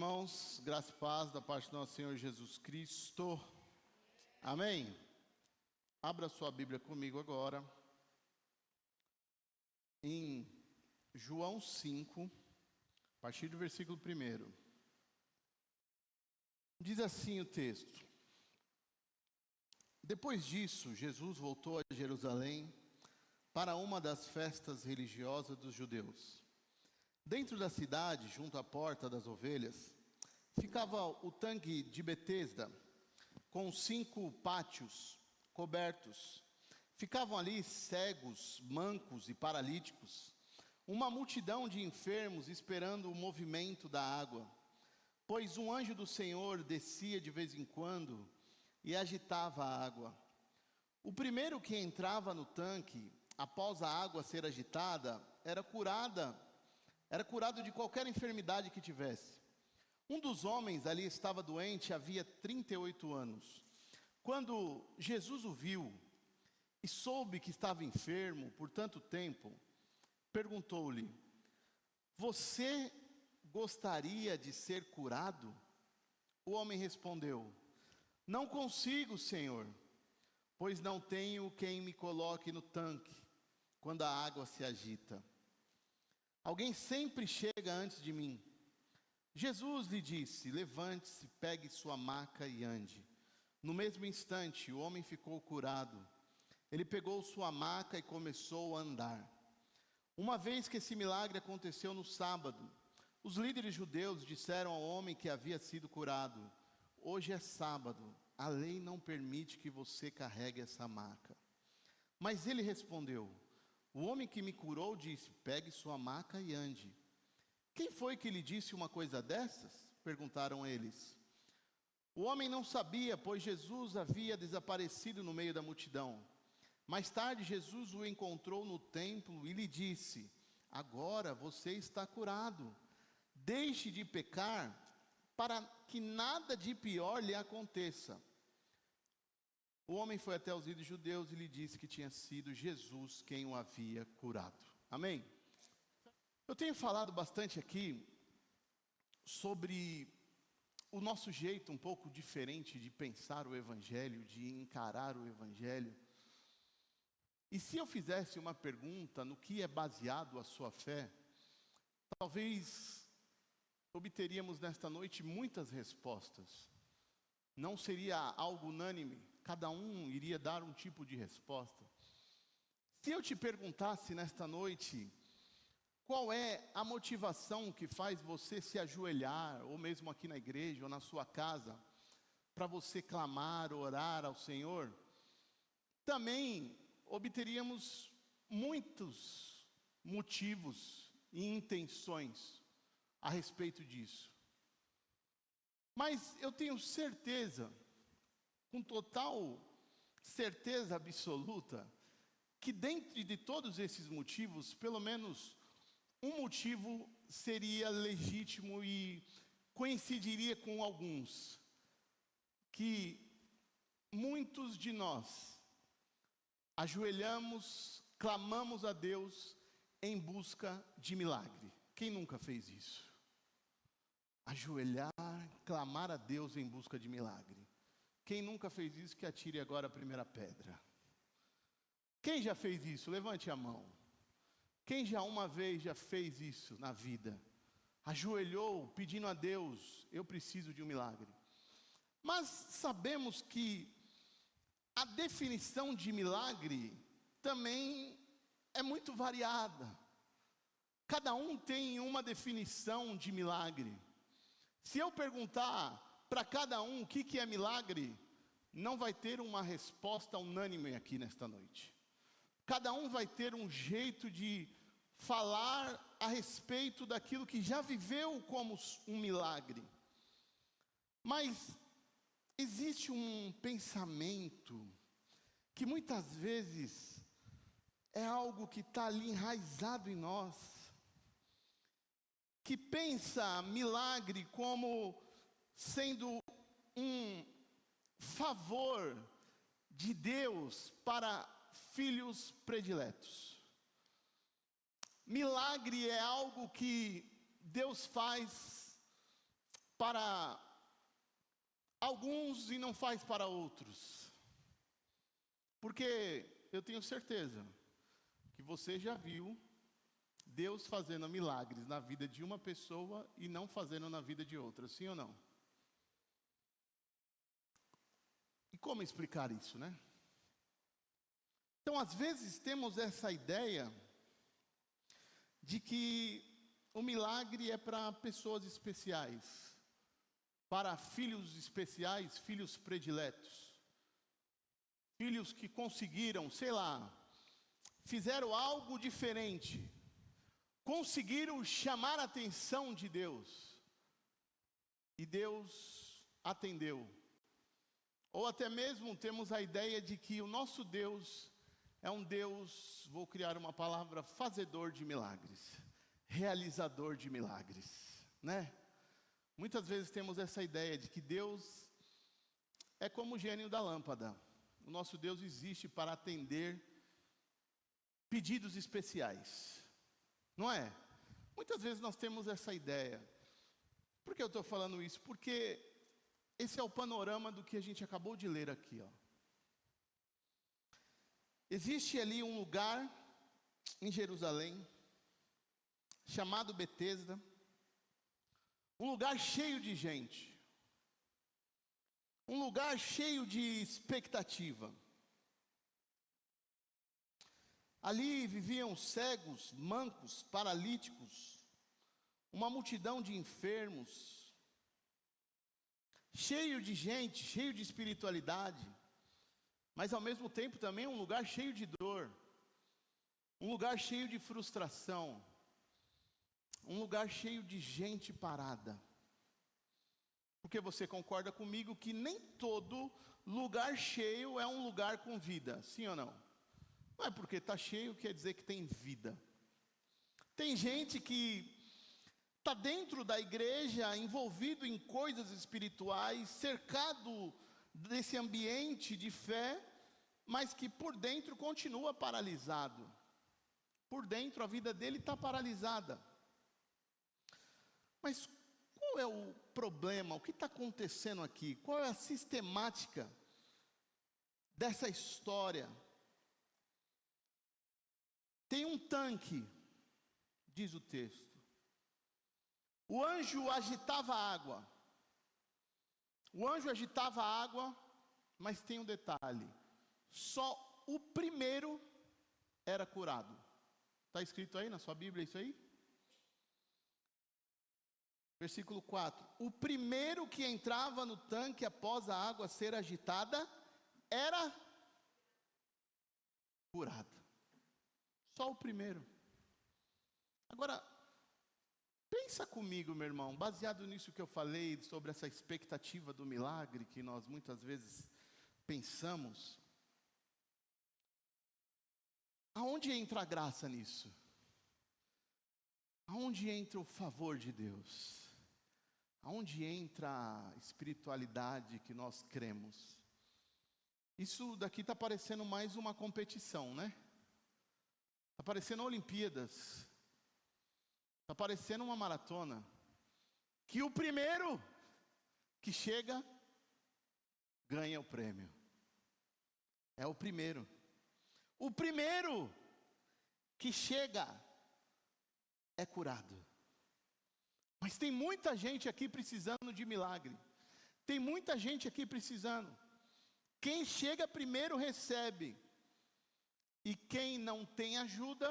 irmãos, graça e paz da parte do nosso Senhor Jesus Cristo. Amém? Abra sua Bíblia comigo agora, em João 5, a partir do versículo 1. Diz assim o texto: Depois disso, Jesus voltou a Jerusalém para uma das festas religiosas dos judeus. Dentro da cidade, junto à porta das ovelhas, ficava o tanque de Betesda, com 5 pátios cobertos. Ficavam ali cegos, mancos e paralíticos, uma multidão de enfermos esperando o movimento da água, pois um anjo do Senhor descia de vez em quando e agitava a água. O primeiro que entrava no tanque, após a água ser agitada, era curado de qualquer enfermidade que tivesse. Um dos homens ali estava doente havia 38 anos. Quando Jesus o viu e soube que estava enfermo por tanto tempo, perguntou-lhe: Você gostaria de ser curado? O homem respondeu: Não consigo, Senhor, pois não tenho quem me coloque no tanque quando a água se agita. Alguém sempre chega antes de mim. Jesus lhe disse: Levante-se, pegue sua maca e ande. No mesmo instante, o homem ficou curado. Ele pegou sua maca e começou a andar. Uma vez que esse milagre aconteceu no sábado, os líderes judeus disseram ao homem que havia sido curado: Hoje é sábado, a lei não permite que você carregue essa maca. Mas ele respondeu: O homem que me curou disse: Pegue sua maca e ande. Quem foi que lhe disse uma coisa dessas? Perguntaram eles. O homem não sabia, pois Jesus havia desaparecido no meio da multidão. Mais tarde, Jesus o encontrou no templo e lhe disse: Agora você está curado. Deixe de pecar, para que nada de pior lhe aconteça. O homem foi até os líderes judeus e lhe disse que tinha sido Jesus quem o havia curado. Amém? Eu tenho falado bastante aqui sobre o nosso jeito um pouco diferente de pensar o Evangelho, de encarar o Evangelho. E se eu fizesse uma pergunta no que é baseado a sua fé, talvez obteríamos nesta noite muitas respostas. Não seria algo unânime, cada um iria dar um tipo de resposta. Se eu te perguntasse nesta noite, qual é a motivação que faz você se ajoelhar, ou mesmo aqui na igreja, ou na sua casa, para você clamar, orar ao Senhor, também obteríamos muitos motivos e intenções a respeito disso. Mas eu tenho certeza, com total certeza absoluta, que dentro de todos esses motivos, pelo menos um motivo seria legítimo e coincidiria com alguns, que muitos de nós ajoelhamos, clamamos a Deus em busca de milagre. Quem nunca fez isso? Ajoelhar, clamar a Deus em busca de milagre. Quem nunca fez isso, que atire agora a primeira pedra. Quem já fez isso? Levante a mão. Quem já uma vez já fez isso na vida? Ajoelhou pedindo a Deus: eu preciso de um milagre. Mas sabemos que a definição de milagre também é muito variada. Cada um tem uma definição de milagre. Se eu perguntar para cada um o que é milagre, não vai ter uma resposta unânime aqui nesta noite. Cada um vai ter um jeito de falar a respeito daquilo que já viveu como um milagre. Mas existe um pensamento que muitas vezes é algo que está ali enraizado em nós, que pensa milagre como sendo um favor de Deus para filhos prediletos. Milagre é algo que Deus faz para alguns e não faz para outros. Porque eu tenho certeza que você já viu Deus fazendo milagres na vida de uma pessoa e não fazendo na vida de outra, sim ou não? E como explicar isso, né? Então, às vezes temos essa ideia de que o milagre é para pessoas especiais, para filhos especiais, filhos prediletos, filhos que conseguiram, sei lá, fizeram algo diferente, conseguiram chamar a atenção de Deus, e Deus atendeu. Ou até mesmo temos a ideia de que o nosso Deus é um Deus, vou criar uma palavra, fazedor de milagres, realizador de milagres, né? Muitas vezes temos essa ideia de que Deus é como o gênio da lâmpada. O nosso Deus existe para atender pedidos especiais, não é? Muitas vezes nós temos essa ideia. Por que eu estou falando isso? Porque esse é o panorama do que a gente acabou de ler aqui, ó. Existe ali um lugar em Jerusalém, chamado Betesda, um lugar cheio de gente, um lugar cheio de expectativa. Ali viviam cegos, mancos, paralíticos, uma multidão de enfermos, cheio de gente, cheio de espiritualidade, mas ao mesmo tempo também um lugar cheio de dor, um lugar cheio de frustração, um lugar cheio de gente parada. Porque você concorda comigo que nem todo lugar cheio é um lugar com vida, sim ou não? Não é porque está cheio quer dizer que tem vida. Tem gente que está dentro da igreja, envolvido em coisas espirituais, cercado desse ambiente de fé, mas que por dentro continua paralisado. Por dentro a vida dele está paralisada. Mas qual é o problema? O que está acontecendo aqui? Qual é a sistemática dessa história? Tem um tanque, diz o texto. O anjo agitava a água. O anjo agitava a água, mas tem um detalhe. Só o primeiro era curado. Está escrito aí na sua Bíblia isso aí? Versículo 4. O primeiro que entrava no tanque após a água ser agitada era curado. Só o primeiro. Agora, pensa comigo, meu irmão, baseado nisso que eu falei, sobre essa expectativa do milagre, que nós muitas vezes pensamos. Aonde entra a graça nisso? Aonde entra o favor de Deus? Aonde entra a espiritualidade que nós cremos? Isso daqui está parecendo mais uma competição, né? Está parecendo Olimpíadas. Está parecendo uma maratona. Que o primeiro que chega, ganha o prêmio. É o primeiro. O primeiro que chega, é curado. Mas tem muita gente aqui precisando de milagre. Tem muita gente aqui precisando. Quem chega primeiro recebe. E quem não tem ajuda,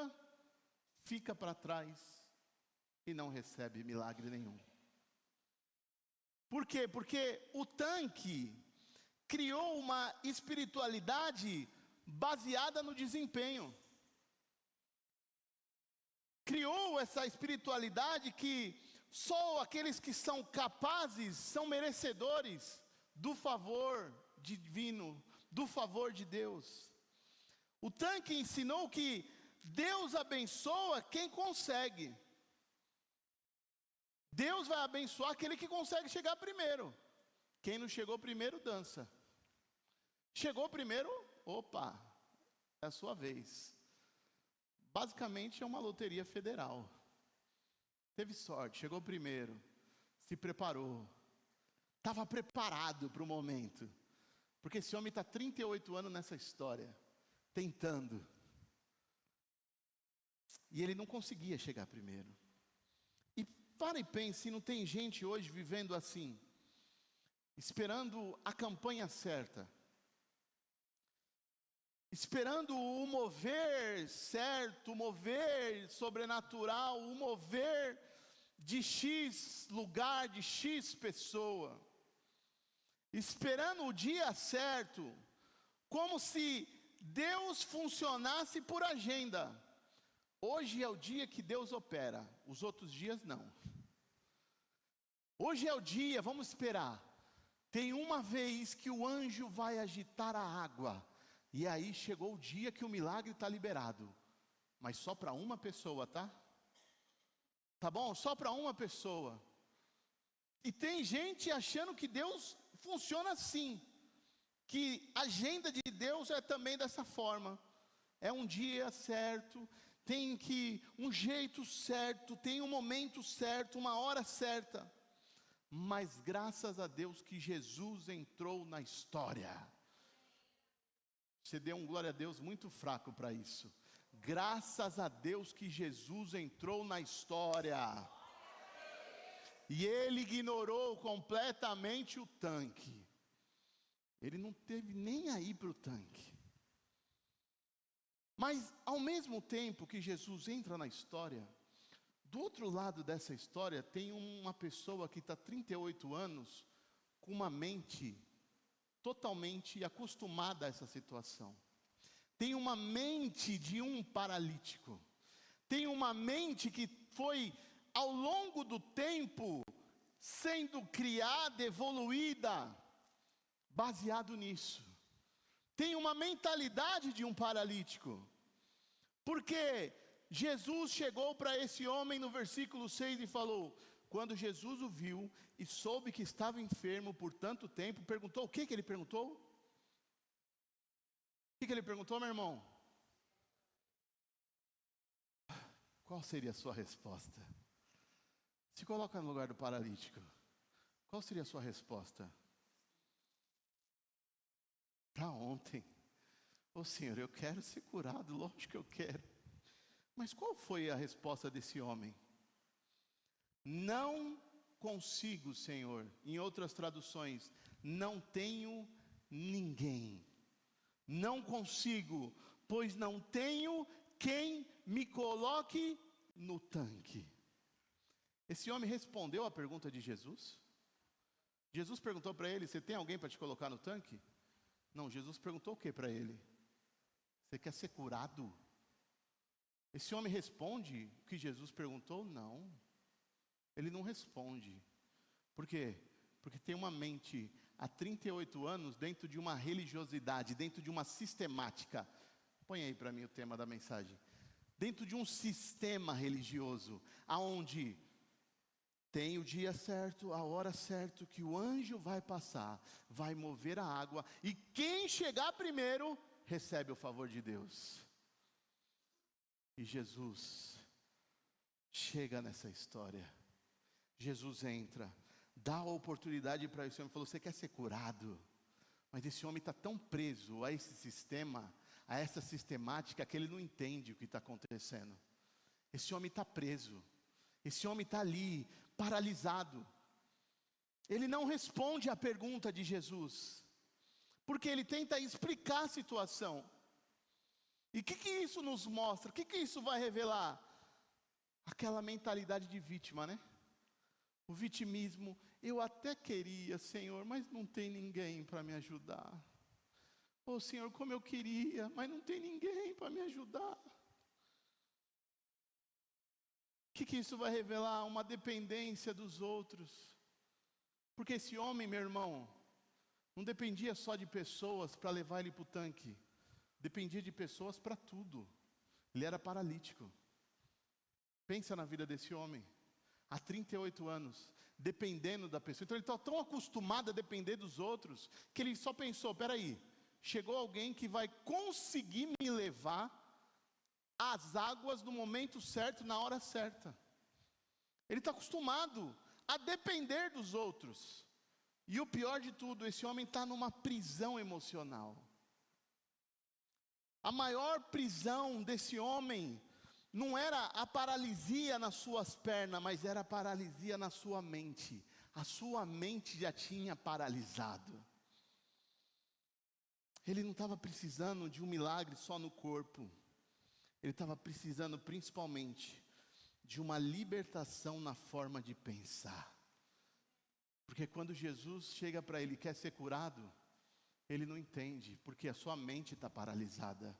fica para trás e não recebe milagre nenhum. Por quê? Porque o tanque criou uma espiritualidade baseada no desempenho. Criou essa espiritualidade que só aqueles que são capazes são merecedores do favor divino, do favor de Deus. O tanque ensinou que Deus abençoa quem consegue. Deus vai abençoar aquele que consegue chegar primeiro. Quem não chegou primeiro, dança. Chegou primeiro, opa, é a sua vez. Basicamente é uma loteria federal. Teve sorte, chegou primeiro, se preparou, estava preparado para o momento, porque esse homem está 38 anos nessa história, tentando, e ele não conseguia chegar primeiro. E para e pense, não tem gente hoje vivendo assim, esperando a campanha certa, esperando o mover certo, o mover sobrenatural, o mover de X lugar, de X pessoa, esperando o dia certo, como se Deus funcionasse por agenda. Hoje é o dia que Deus opera, os outros dias não. Hoje é o dia, vamos esperar. Tem uma vez que o anjo vai agitar a água, e aí chegou o dia que o milagre está liberado, mas só para uma pessoa, tá? Tá bom? Só para uma pessoa. E tem gente achando que Deus funciona assim, que a agenda de Deus é também dessa forma. É um dia certo, tem que um jeito certo, tem um momento certo, uma hora certa. Mas graças a Deus que Jesus entrou na história. Você deu um glória a Deus muito fraco para isso. Graças a Deus que Jesus entrou na história. E ele ignorou completamente o tanque. Ele não teve nem aí para o tanque. Mas ao mesmo tempo que Jesus entra na história, do outro lado dessa história tem uma pessoa que está 38 anos com uma mente totalmente acostumada a essa situação. Tem uma mente de um paralítico. Tem uma mente que foi ao longo do tempo sendo criada, evoluída, baseado nisso. Tem uma mentalidade de um paralítico. Porque Jesus chegou para esse homem no versículo 6 e falou: quando Jesus o viu e soube que estava enfermo por tanto tempo, perguntou, o que ele perguntou? O que ele perguntou, meu irmão? Qual seria a sua resposta? Se coloca no lugar do paralítico. Qual seria a sua resposta? Para ontem. Ô Senhor, eu quero ser curado, lógico que eu quero. Mas qual foi a resposta desse homem? Não consigo, Senhor. Em outras traduções, não tenho ninguém. Não consigo, pois não tenho quem me coloque no tanque. Esse homem respondeu à pergunta de Jesus. Jesus perguntou para ele: você tem alguém para te colocar no tanque? Não, Jesus perguntou o que para ele? Você quer ser curado? Esse homem responde o que Jesus perguntou? Não. Ele não responde. Por quê? Porque tem uma mente há 38 anos dentro de uma religiosidade, dentro de uma sistemática. Põe aí para mim o tema da mensagem. Dentro de um sistema religioso, aonde tem o dia certo, a hora certa, que o anjo vai passar, vai mover a água, e quem chegar primeiro, recebe o favor de Deus. E Jesus chega nessa história. Jesus entra, dá a oportunidade para esse homem, falou: você quer ser curado? Mas esse homem está tão preso a esse sistema, a essa sistemática, que ele não entende o que está acontecendo. Esse homem está preso, esse homem está ali, paralisado. Ele não responde à pergunta de Jesus, porque ele tenta explicar a situação. E o que isso nos mostra? O que isso vai revelar? Aquela mentalidade de vítima, né? O vitimismo. Eu até queria, Senhor, mas não tem ninguém para me ajudar. Oh Senhor, como eu queria, mas não tem ninguém para me ajudar. O que isso vai revelar? Uma dependência dos outros. Porque esse homem, meu irmão, não dependia só de pessoas para levar ele para o tanque. Dependia de pessoas para tudo. Ele era paralítico. Pensa na vida desse homem. Há 38 anos, dependendo da pessoa. Então ele está tão acostumado a depender dos outros, que ele só pensou: peraí, chegou alguém que vai conseguir me levar às águas no momento certo, na hora certa. Ele está acostumado a depender dos outros. E o pior de tudo, esse homem está numa prisão emocional. A maior prisão desse homem não era a paralisia nas suas pernas, mas era a paralisia na sua mente. A sua mente já tinha paralisado. Ele não estava precisando de um milagre só no corpo. Ele estava precisando principalmente de uma libertação na forma de pensar. Porque quando Jesus chega para ele e quer ser curado, ele não entende, porque a sua mente está paralisada.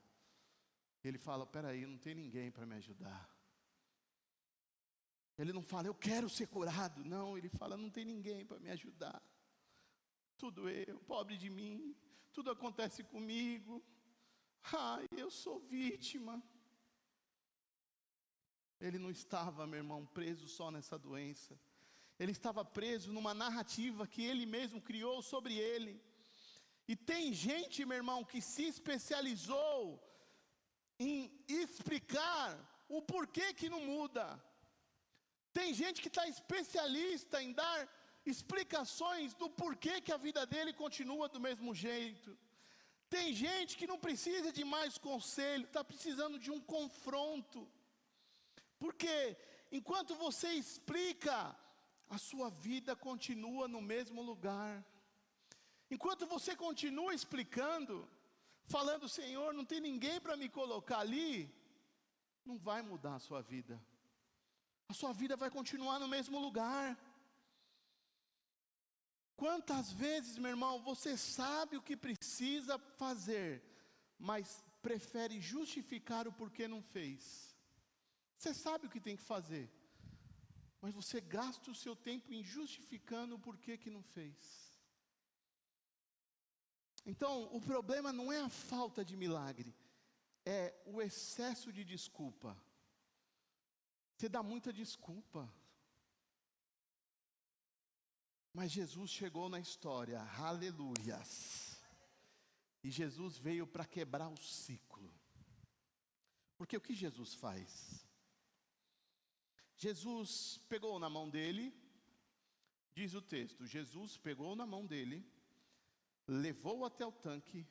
Ele fala, peraí, não tem ninguém para me ajudar. Ele não fala, eu quero ser curado. Não, ele fala, não tem ninguém para me ajudar. Tudo eu, pobre de mim, tudo acontece comigo. Ai, eu sou vítima. Ele não estava, meu irmão, preso só nessa doença. Ele estava preso numa narrativa que ele mesmo criou sobre ele. E tem gente, meu irmão, que se especializou em explicar o porquê que não muda. Tem gente que está especialista em dar explicações do porquê que a vida dele continua do mesmo jeito. Tem gente que não precisa de mais conselho, está precisando de um confronto. Porque enquanto você explica, a sua vida continua no mesmo lugar. Enquanto você continua explicando, falando, Senhor, não tem ninguém para me colocar ali, não vai mudar a sua vida. A sua vida vai continuar no mesmo lugar. Quantas vezes, meu irmão, você sabe o que precisa fazer, mas prefere justificar o porquê não fez? Você sabe o que tem que fazer, mas você gasta o seu tempo em justificando o porquê que não fez. Então, o problema não é a falta de milagre, é o excesso de desculpa. Você dá muita desculpa. Mas Jesus chegou na história, aleluias. E Jesus veio para quebrar o ciclo. Porque o que Jesus faz? Jesus pegou na mão dele, diz o texto, Jesus pegou na mão dele, levou até o tanque,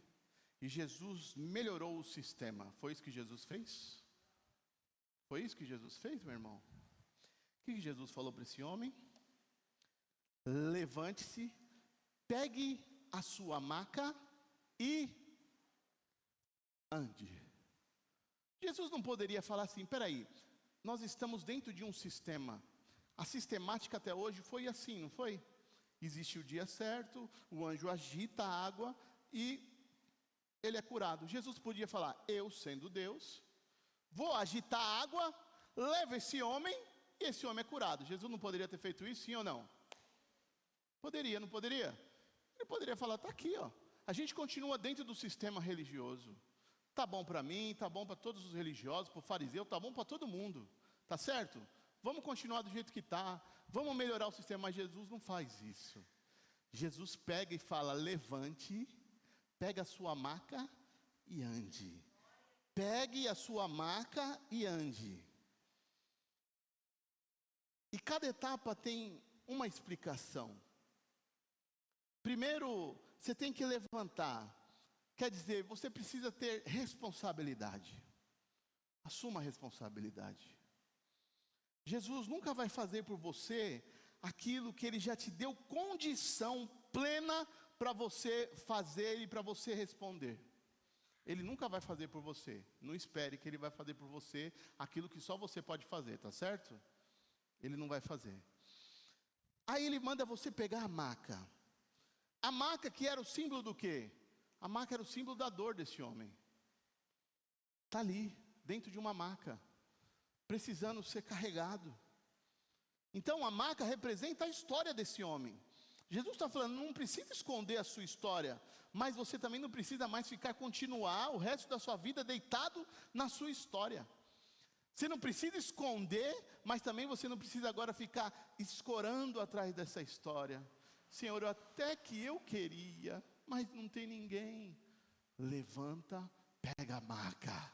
e Jesus melhorou o sistema. Foi isso que Jesus fez? Foi isso que Jesus fez, meu irmão? O que Jesus falou para esse homem? Levante-se, pegue a sua maca e ande. Jesus não poderia falar assim, peraí, nós estamos dentro de um sistema. A sistemática até hoje foi assim, não foi? Existe o dia certo, o anjo agita a água e ele é curado. Jesus podia falar, eu sendo Deus, vou agitar a água, levo esse homem e esse homem é curado. Jesus não poderia ter feito isso, sim ou não? Poderia, não poderia? Ele poderia falar, está aqui, ó. A gente continua dentro do sistema religioso. Está bom para mim, está bom para todos os religiosos, para o fariseu, está bom para todo mundo. Está certo? Vamos continuar do jeito que está. Vamos melhorar o sistema, mas Jesus não faz isso. Jesus pega e fala, levante, pega a sua maca e ande. Pegue a sua maca e ande. E cada etapa tem uma explicação. Primeiro, você tem que levantar. Quer dizer, você precisa ter responsabilidade. Assuma a responsabilidade. Jesus nunca vai fazer por você aquilo que Ele já te deu condição plena para você fazer e para você responder. Ele nunca vai fazer por você. Não espere que Ele vai fazer por você aquilo que só você pode fazer, tá certo? Ele não vai fazer. Aí Ele manda você pegar a maca. A maca que era o símbolo do quê? A maca era o símbolo da dor desse homem. Está ali, dentro de uma maca, precisando ser carregado. Então a maca representa a história desse homem. Jesus está falando, não precisa esconder a sua história, mas você também não precisa mais continuar o resto da sua vida deitado na sua história. Você não precisa esconder, mas também você não precisa agora ficar escorando atrás dessa história. Senhor, até que eu queria, mas não tem ninguém. Levanta, pega a maca.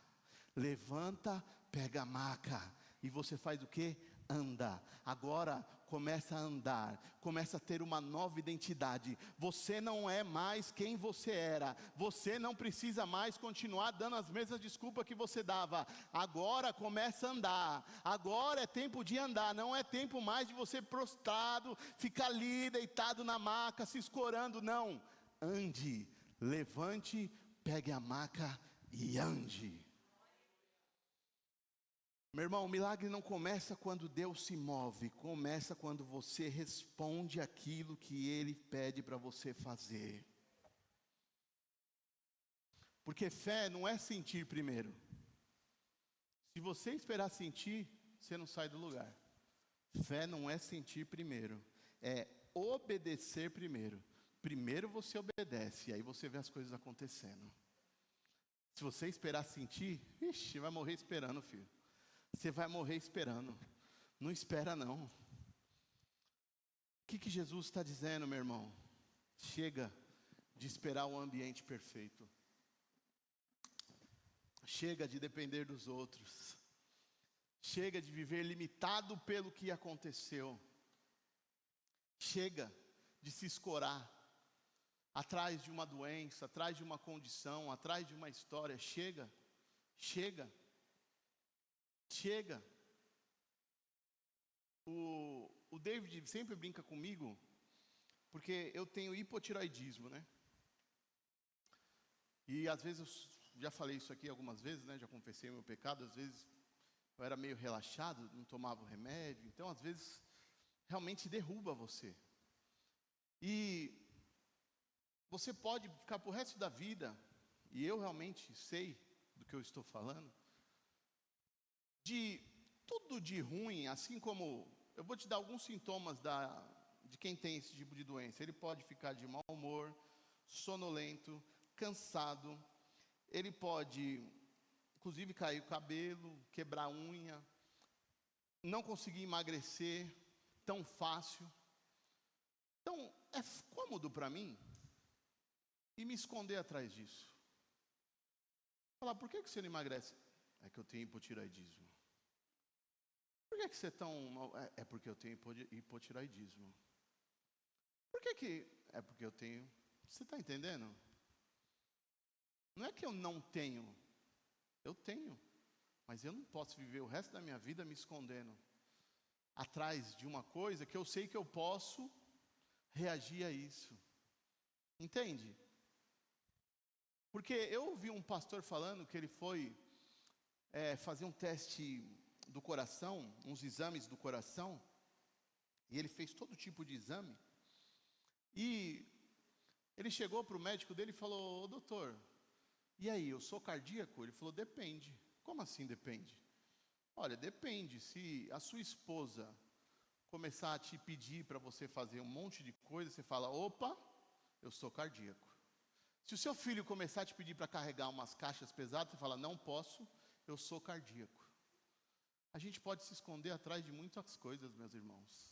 Levanta, pega a maca. E você faz o quê? Anda. Agora começa a andar, começa a ter uma nova identidade. Você não é mais quem você era. Você não precisa mais continuar dando as mesmas desculpas que você dava. Agora começa a andar. Agora é tempo de andar. Não é tempo mais de você prostrado, ficar ali deitado na maca, se escorando. Não. Ande, levante, pegue a maca e ande. Meu irmão, o milagre não começa quando Deus se move, começa quando você responde aquilo que Ele pede para você fazer. Porque fé não é sentir primeiro. Se você esperar sentir, você não sai do lugar. Fé não é sentir primeiro, é obedecer primeiro. Primeiro você obedece, e aí você vê as coisas acontecendo. Se você esperar sentir, ixi, vai morrer esperando, filho. Você vai morrer esperando. Não espera não. O que Jesus está dizendo, meu irmão? Chega de esperar o ambiente perfeito. Chega de depender dos outros. Chega de viver limitado pelo que aconteceu. Chega de se escorar atrás de uma doença, atrás de uma condição, atrás de uma história. Chega. O David sempre brinca comigo, porque eu tenho hipotiroidismo, né? E às vezes, eu já falei isso aqui algumas vezes, né? Já confessei o meu pecado. Às vezes eu era meio relaxado, não tomava o remédio. Então às vezes realmente derruba você. E você pode ficar pro resto da vida, e eu realmente sei do que eu estou falando, de tudo de ruim, assim como eu vou te dar alguns sintomas de quem tem esse tipo de doença. Ele pode ficar de mau humor, sonolento, cansado. Ele pode, inclusive, cair o cabelo, quebrar a unha, não conseguir emagrecer tão fácil. Então, é cômodo para mim e me esconder atrás disso. Falar, por que você não emagrece? É que eu tenho hipotireoidismo. Por que você é tão mal? É porque eu tenho hipotireoidismo. Por que? É porque eu tenho. Você está entendendo? Não é que eu não tenho. Eu tenho. Mas eu não posso viver o resto da minha vida me escondendo atrás de uma coisa que eu sei que eu posso reagir a isso. Entende? Porque eu ouvi um pastor falando que ele foi fazer um teste do coração, uns exames do coração, e ele fez todo tipo de exame, e ele chegou para o médico dele e falou, ô doutor, e aí, eu sou cardíaco? Ele falou, depende. Como assim depende? Olha, depende, se a sua esposa começar a te pedir para você fazer um monte de coisa, você fala, opa, eu sou cardíaco. Se o seu filho começar a te pedir para carregar umas caixas pesadas, você fala, não posso, eu sou cardíaco. A gente pode se esconder atrás de muitas coisas, meus irmãos.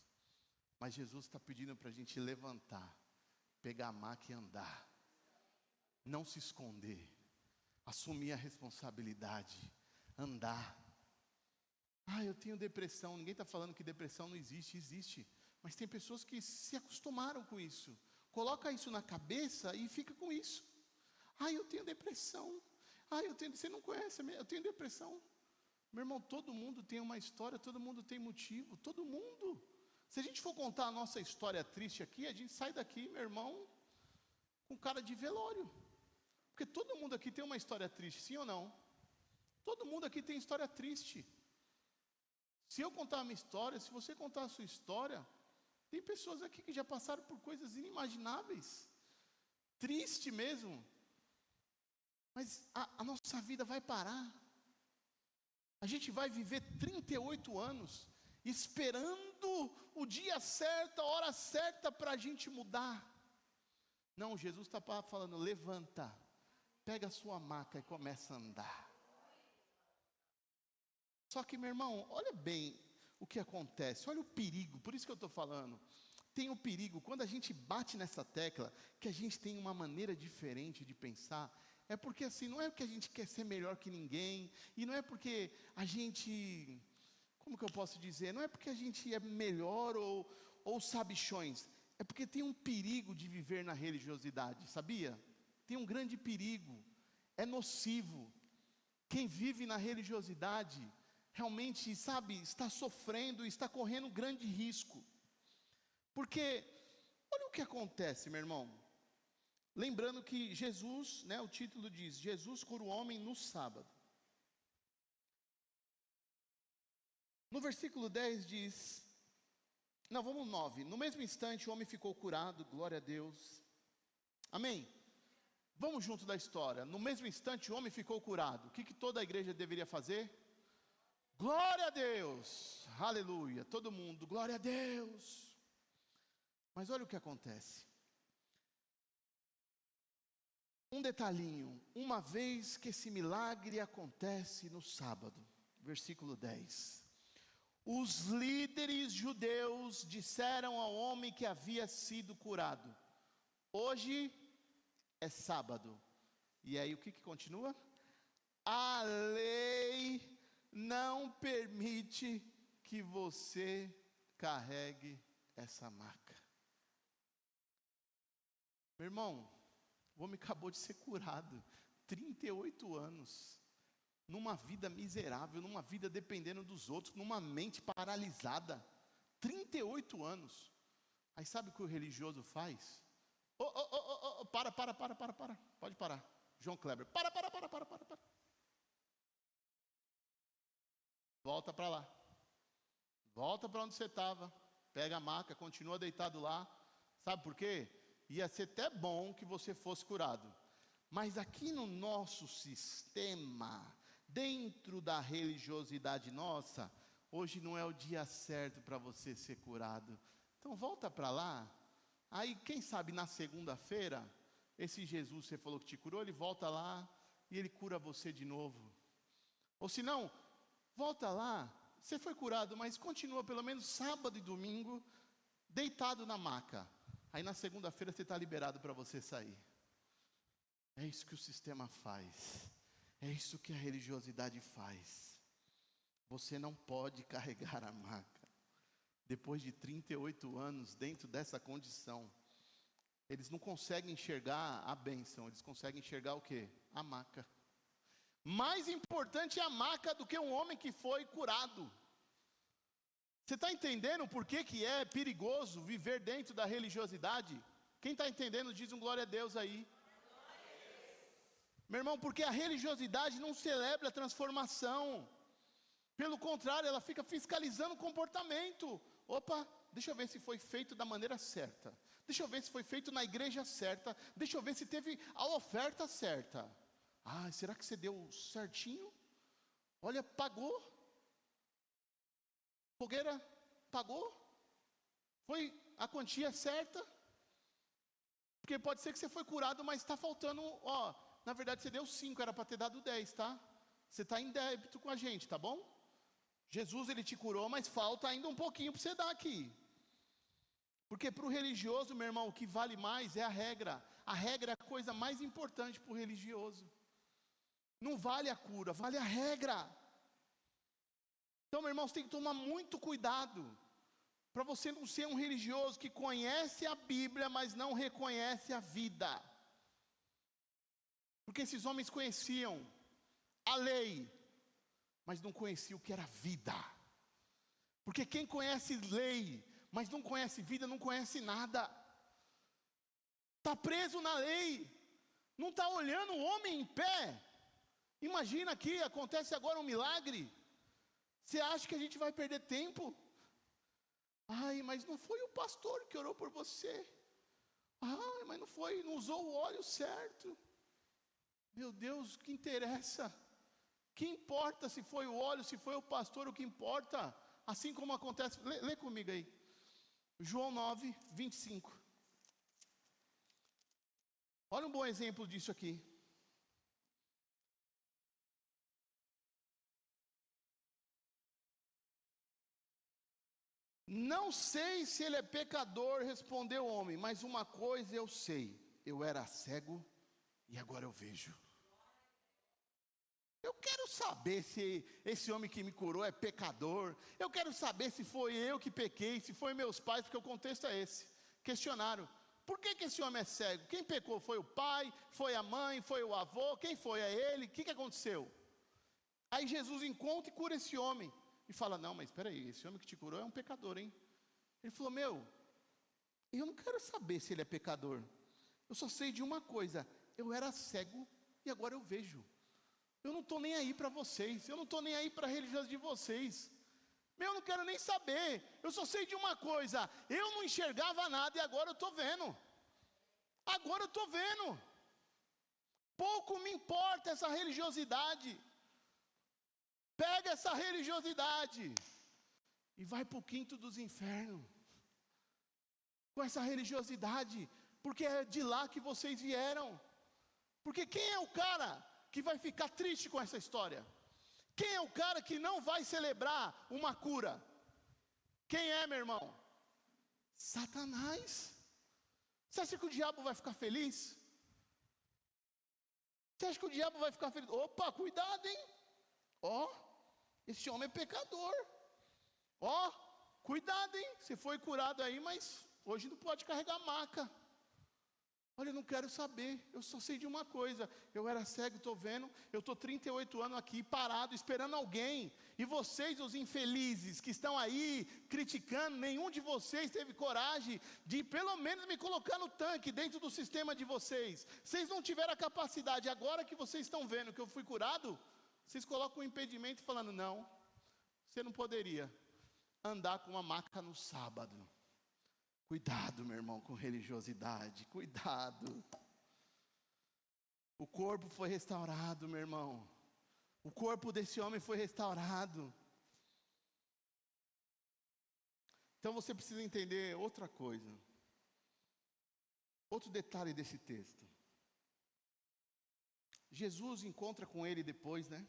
Mas Jesus está pedindo para a gente levantar, pegar a maca e andar. Não se esconder. Assumir a responsabilidade. Andar. Eu tenho depressão. Ninguém está falando que depressão não existe. Existe. Mas tem pessoas que se acostumaram com isso. Coloca isso na cabeça e fica com isso. Eu tenho depressão. Você não conhece, eu tenho depressão. Meu irmão, todo mundo tem uma história, todo mundo tem motivo, todo mundo. Se a gente for contar a nossa história triste aqui, a gente sai daqui, meu irmão, com cara de velório. Porque todo mundo aqui tem uma história triste, sim ou não? Todo mundo aqui tem história triste. Se eu contar a minha história, se você contar a sua história, tem pessoas aqui que já passaram por coisas inimagináveis. Triste mesmo. Mas a nossa vida vai parar. A gente vai viver 38 anos esperando o dia certo, a hora certa para a gente mudar. Não, Jesus está falando, levanta, pega a sua maca e começa a andar. Só que, meu irmão, olha bem o que acontece, olha o perigo, por isso que eu estou falando. Tem o perigo, quando a gente bate nessa tecla, que a gente tem uma maneira diferente de pensar. É porque assim, não é porque a gente quer ser melhor que ninguém, e não é porque a gente como que eu posso dizer? Não é porque a gente é melhor ou sabichões, é porque tem um perigo de viver na religiosidade, sabia? Tem um grande perigo, é nocivo. Quem vive na religiosidade, realmente, sabe, está sofrendo, está correndo grande risco. Porque, olha o que acontece, meu irmão. Lembrando que Jesus, né, o título diz, Jesus cura o homem no sábado. No versículo 10 diz, não, vamos 9. No mesmo instante o homem ficou curado, glória a Deus. Amém? Vamos junto da história. No mesmo instante o homem ficou curado. O que toda a igreja deveria fazer? Glória a Deus, aleluia, todo mundo, glória a Deus. Mas olha o que acontece. Um detalhinho, uma vez que esse milagre acontece no sábado, versículo 10. Os líderes judeus disseram ao homem que havia sido curado: hoje é sábado. E aí o que continua? A lei não permite que você carregue essa maca. Meu irmão, o homem acabou de ser curado, 38 anos, numa vida miserável, numa vida dependendo dos outros, numa mente paralisada, 38 anos. Aí sabe o que o religioso faz? Para, pode parar, João Kleber, para. Volta para lá, volta para onde você estava, pega a maca, continua deitado lá. Sabe por quê? Ia ser até bom que você fosse curado, mas aqui no nosso sistema, dentro da religiosidade nossa, hoje não é o dia certo para você ser curado. Então volta para lá. Aí quem sabe na segunda-feira, esse Jesus que você falou que te curou, ele volta lá e ele cura você de novo. Ou se não, volta lá, você foi curado, mas continua pelo menos sábado e domingo deitado na maca. Aí na segunda-feira você está liberado para você sair. É isso que o sistema faz. É isso que a religiosidade faz. Você não pode carregar a maca. Depois de 38 anos dentro dessa condição, eles não conseguem enxergar a bênção, eles conseguem enxergar o quê? A maca. Mais importante é a maca do que um homem que foi curado. Você está entendendo por que é perigoso viver dentro da religiosidade? Quem está entendendo diz um glória a Deus aí. Meu irmão, porque a religiosidade não celebra a transformação. Pelo contrário, ela fica fiscalizando o comportamento. Opa, deixa eu ver se foi feito da maneira certa. Deixa eu ver se foi feito na igreja certa. Deixa eu ver se teve a oferta certa. Ah, será que você deu certinho? Olha, pagou. Fogueira pagou? Foi a quantia certa? Porque pode ser que você foi curado, mas está faltando, na verdade você deu 5, era para ter dado 10, tá? Você está em débito com a gente, tá bom? Jesus, ele te curou, mas falta ainda um pouquinho para você dar aqui. Porque para o religioso, meu irmão, o que vale mais é a regra. A regra é a coisa mais importante para o religioso. Não vale a cura, vale a regra. Então, meu irmão, você tem que tomar muito cuidado para você não ser um religioso que conhece a Bíblia, mas não reconhece a vida. Porque esses homens conheciam a lei, mas não conheciam o que era vida. Porque quem conhece lei, mas não conhece vida, não conhece nada. Está preso na lei, não está olhando o homem em pé. Imagina aqui, acontece agora um milagre. Você acha que a gente vai perder tempo? Ai, mas não foi o pastor que orou por você. Ai, mas não foi, não usou o óleo certo. Meu Deus, o que interessa? Que importa se foi o óleo, se foi o pastor, o que importa? Assim como acontece, lê comigo aí. João 9, 25. Olha um bom exemplo disso aqui. Não sei se ele é pecador, respondeu o homem, mas uma coisa eu sei, eu era cego e agora eu vejo. Eu quero saber se esse homem que me curou é pecador. Eu quero saber se foi eu que pequei, se foi meus pais, porque o contexto é esse. Questionaram, por que esse homem é cego? Quem pecou? Foi o pai? Foi a mãe? Foi o avô? Quem foi? É ele? O que aconteceu? Aí Jesus encontra e cura esse homem. E fala, não, mas espera aí, esse homem que te curou é um pecador, hein? Ele falou, eu não quero saber se ele é pecador. Eu só sei de uma coisa, eu era cego e agora eu vejo. Eu não estou nem aí para vocês, eu não estou nem aí para a religiosidade de vocês. Eu não quero nem saber, eu só sei de uma coisa, eu não enxergava nada e agora eu estou vendo. Agora eu estou vendo. Pouco me importa essa religiosidade. Pega essa religiosidade e vai para o quinto dos infernos. Com essa religiosidade, porque é de lá que vocês vieram. Porque quem é o cara que vai ficar triste com essa história? Quem é o cara que não vai celebrar uma cura? Quem é, meu irmão? Satanás. Você acha que o diabo vai ficar feliz? Você acha que o diabo vai ficar feliz? Opa, cuidado, hein? Esse homem é pecador. Cuidado, hein? Você foi curado aí, mas hoje não pode carregar maca. Olha, eu não quero saber, eu só sei de uma coisa, eu era cego, estou vendo, eu estou 38 anos aqui, parado, esperando alguém, e vocês, os infelizes, que estão aí, criticando, nenhum de vocês teve coragem, de pelo menos me colocar no tanque, dentro do sistema de vocês, não tiveram a capacidade, agora que vocês estão vendo que eu fui curado, vocês colocam um impedimento falando, não, você não poderia andar com uma maca no sábado. Cuidado, meu irmão, com religiosidade, cuidado. O corpo foi restaurado, meu irmão. O corpo desse homem foi restaurado. Então você precisa entender outra coisa. Outro detalhe desse texto. Jesus encontra com ele depois, né?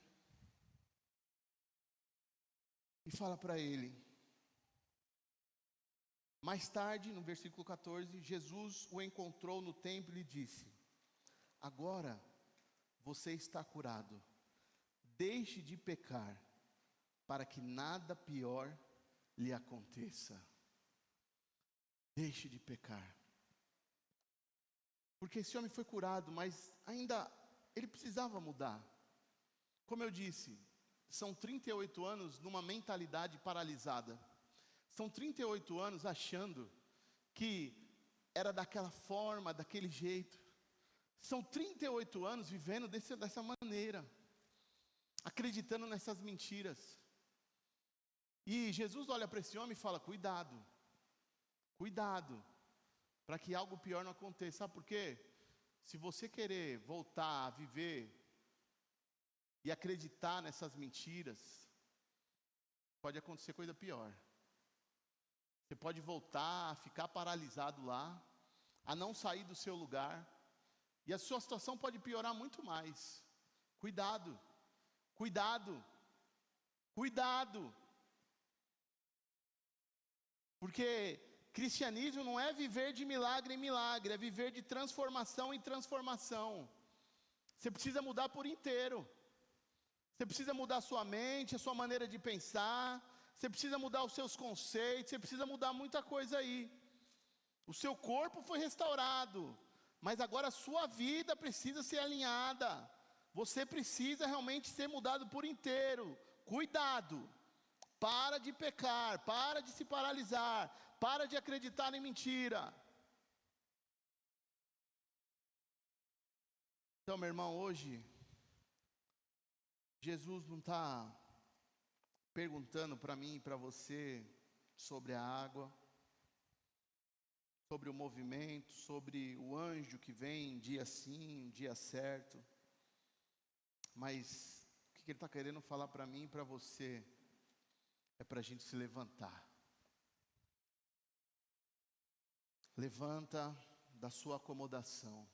E fala para ele. Mais tarde, no versículo 14, Jesus o encontrou no templo e lhe disse: agora você está curado, deixe de pecar, para que nada pior lhe aconteça. Deixe de pecar. Porque esse homem foi curado, mas ainda ele precisava mudar. Como eu disse, são 38 anos numa mentalidade paralisada. São 38 anos achando que era daquela forma, daquele jeito. São 38 anos vivendo dessa maneira, acreditando nessas mentiras. E Jesus olha para esse homem e fala, cuidado, para que algo pior não aconteça. Sabe por quê? Se você querer voltar a viver e acreditar nessas mentiras, pode acontecer coisa pior. Você pode voltar a ficar paralisado lá, a não sair do seu lugar, e a sua situação pode piorar muito mais. Cuidado. Porque cristianismo não é viver de milagre em milagre, é viver de transformação em transformação. Você precisa mudar por inteiro. Você precisa mudar a sua mente, a sua maneira de pensar. Você precisa mudar os seus conceitos, você precisa mudar muita coisa aí. O seu corpo foi restaurado, mas agora a sua vida precisa ser alinhada. Você precisa realmente ser mudado por inteiro. Cuidado, para de pecar, para de se paralisar, para de acreditar em mentira. Então, meu irmão, hoje, Jesus não está perguntando para mim e para você sobre a água, sobre o movimento, sobre o anjo que vem dia sim, dia certo. Mas o que ele está querendo falar para mim e para você é para a gente se levantar. Levanta da sua acomodação.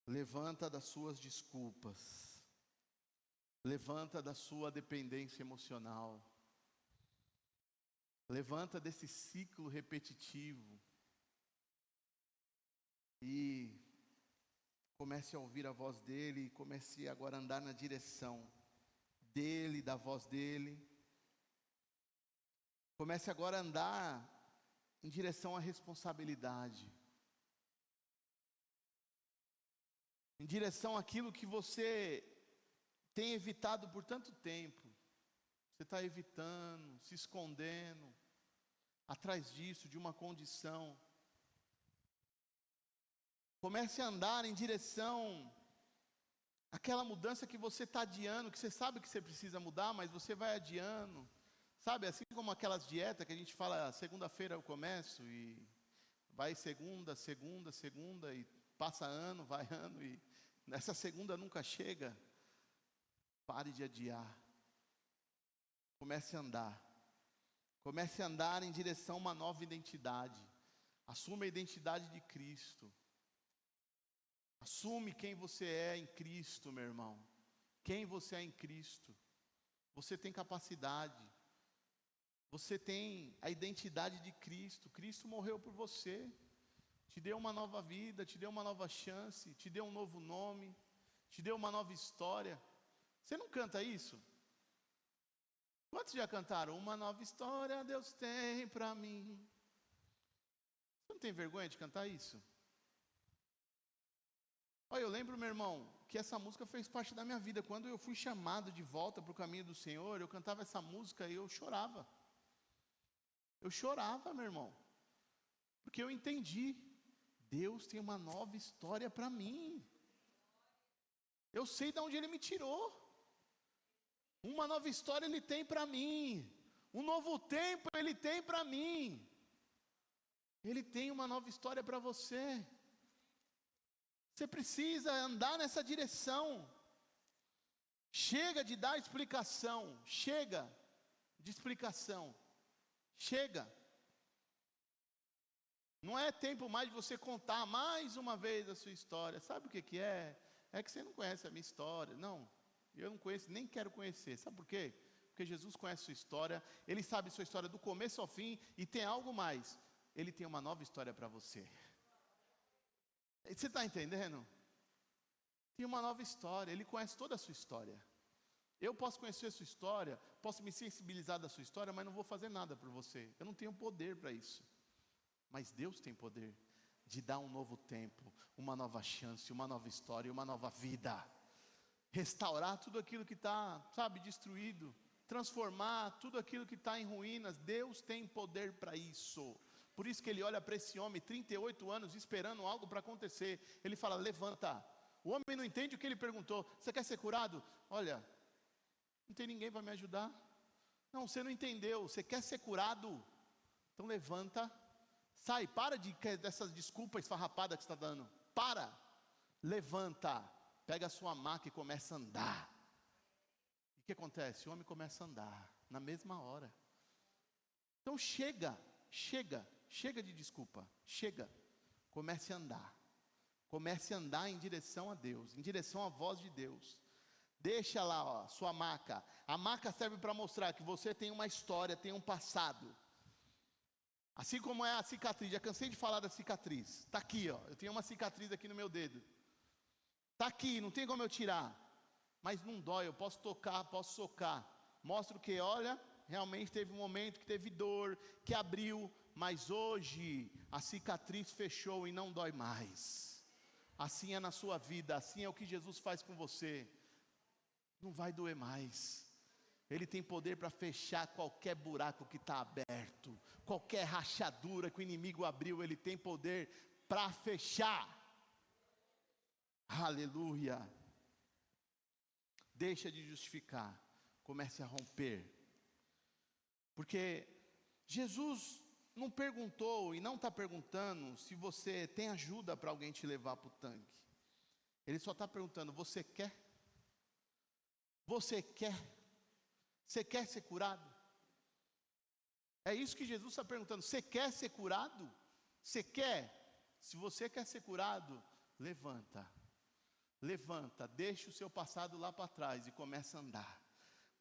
Levanta das suas desculpas. Levanta da sua dependência emocional. Levanta desse ciclo repetitivo. E comece a ouvir a voz dele, comece agora a andar na direção dele, da voz dele. Comece agora a andar em direção à responsabilidade, em direção àquilo que você tem evitado por tanto tempo. Você está evitando, se escondendo atrás disso, de uma condição. Comece a andar em direção àquela mudança que você está adiando, que você sabe que você precisa mudar, mas você vai adiando. Sabe, assim como aquelas dietas que a gente fala, segunda-feira eu começo, e vai segunda, e passa ano, vai ano, e nessa segunda nunca chega. Pare de adiar. Comece a andar. Comece a andar em direção a uma nova identidade. Assuma a identidade de Cristo. Assume quem você é em Cristo, meu irmão. Quem você é em Cristo. Você tem capacidade. Você tem a identidade de Cristo. Cristo morreu por você. Te deu uma nova vida, te deu uma nova chance, te deu um novo nome, te deu uma nova história. Você não canta isso? Quantos já cantaram? Uma nova história Deus tem para mim. Você não tem vergonha de cantar isso? Olha, eu lembro, meu irmão, que essa música fez parte da minha vida. Quando eu fui chamado de volta para o caminho do Senhor, eu cantava essa música e eu chorava. Eu chorava, meu irmão, porque eu entendi. Deus tem uma nova história para mim. Eu sei de onde Ele me tirou. Uma nova história Ele tem para mim. Um novo tempo Ele tem para mim. Ele tem uma nova história para você. Você precisa andar nessa direção. Chega de dar explicação. Chega de explicação. Chega. Não é tempo mais de você contar mais uma vez a sua história. Sabe o que é? É que você não conhece a minha história. Não, eu não conheço, nem quero conhecer. Sabe por quê? Porque Jesus conhece a sua história. Ele sabe a sua história do começo ao fim. E tem algo mais. Ele tem uma nova história para você. Você está entendendo? Tem uma nova história. Ele conhece toda a sua história. Eu posso conhecer a sua história, posso me sensibilizar da sua história, mas não vou fazer nada por você. Eu não tenho poder para isso. Mas Deus tem poder de dar um novo tempo, uma nova chance, uma nova história, uma nova vida. Restaurar tudo aquilo que está, sabe, destruído. Transformar tudo aquilo que está em ruínas. Deus tem poder para isso. Por isso que ele olha para esse homem, 38 anos, esperando algo para acontecer. Ele fala, levanta. O homem não entende o que ele perguntou. Você quer ser curado? Olha, não tem ninguém para me ajudar. Não, você não entendeu. Você quer ser curado? Então levanta. Sai, para dessas desculpas esfarrapadas que você está dando. Para. Levanta. Pega a sua maca e começa a andar. E o que acontece? O homem começa a andar na mesma hora. Então chega de desculpa. Chega. Comece a andar. Comece a andar em direção a Deus, em direção à voz de Deus. Deixa lá, ó, sua maca. A maca serve para mostrar que você tem uma história, tem um passado. Assim como é a cicatriz, já cansei de falar da cicatriz. Está aqui, ó, eu tenho uma cicatriz aqui no meu dedo. Está aqui, não tem como eu tirar. Mas não dói, eu posso tocar, posso socar. Mostra o que? Olha, realmente teve um momento que teve dor, que abriu. Mas hoje a cicatriz fechou e não dói mais. Assim é na sua vida, assim é o que Jesus faz com você. Não vai doer mais. Ele tem poder para fechar qualquer buraco que está aberto. Qualquer rachadura que o inimigo abriu, Ele tem poder para fechar. Aleluia. Deixa de justificar. Comece a romper. Porque Jesus não perguntou e não está perguntando se você tem ajuda para alguém te levar para o tanque. Ele só está perguntando, você quer? Você quer? Você quer ser curado? É isso que Jesus está perguntando. Você quer ser curado? Você quer? Se você quer ser curado, levanta. Levanta, deixa o seu passado lá para trás e começa a andar.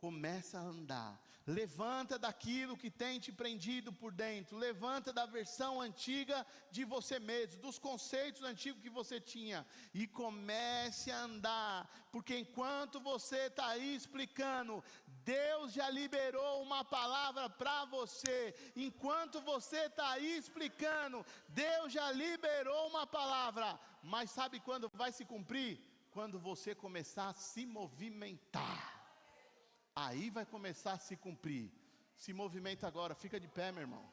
Começa a andar. Levanta daquilo que tem te prendido por dentro. Levanta da versão antiga de você mesmo, dos conceitos antigos que você tinha, e comece a andar. Porque enquanto você está aí explicando, Deus já liberou uma palavra para você. Enquanto você está aí explicando, Deus já liberou uma palavra. Mas sabe quando vai se cumprir? Quando você começar a se movimentar. Aí vai começar a se cumprir. Se movimenta agora, fica de pé, meu irmão.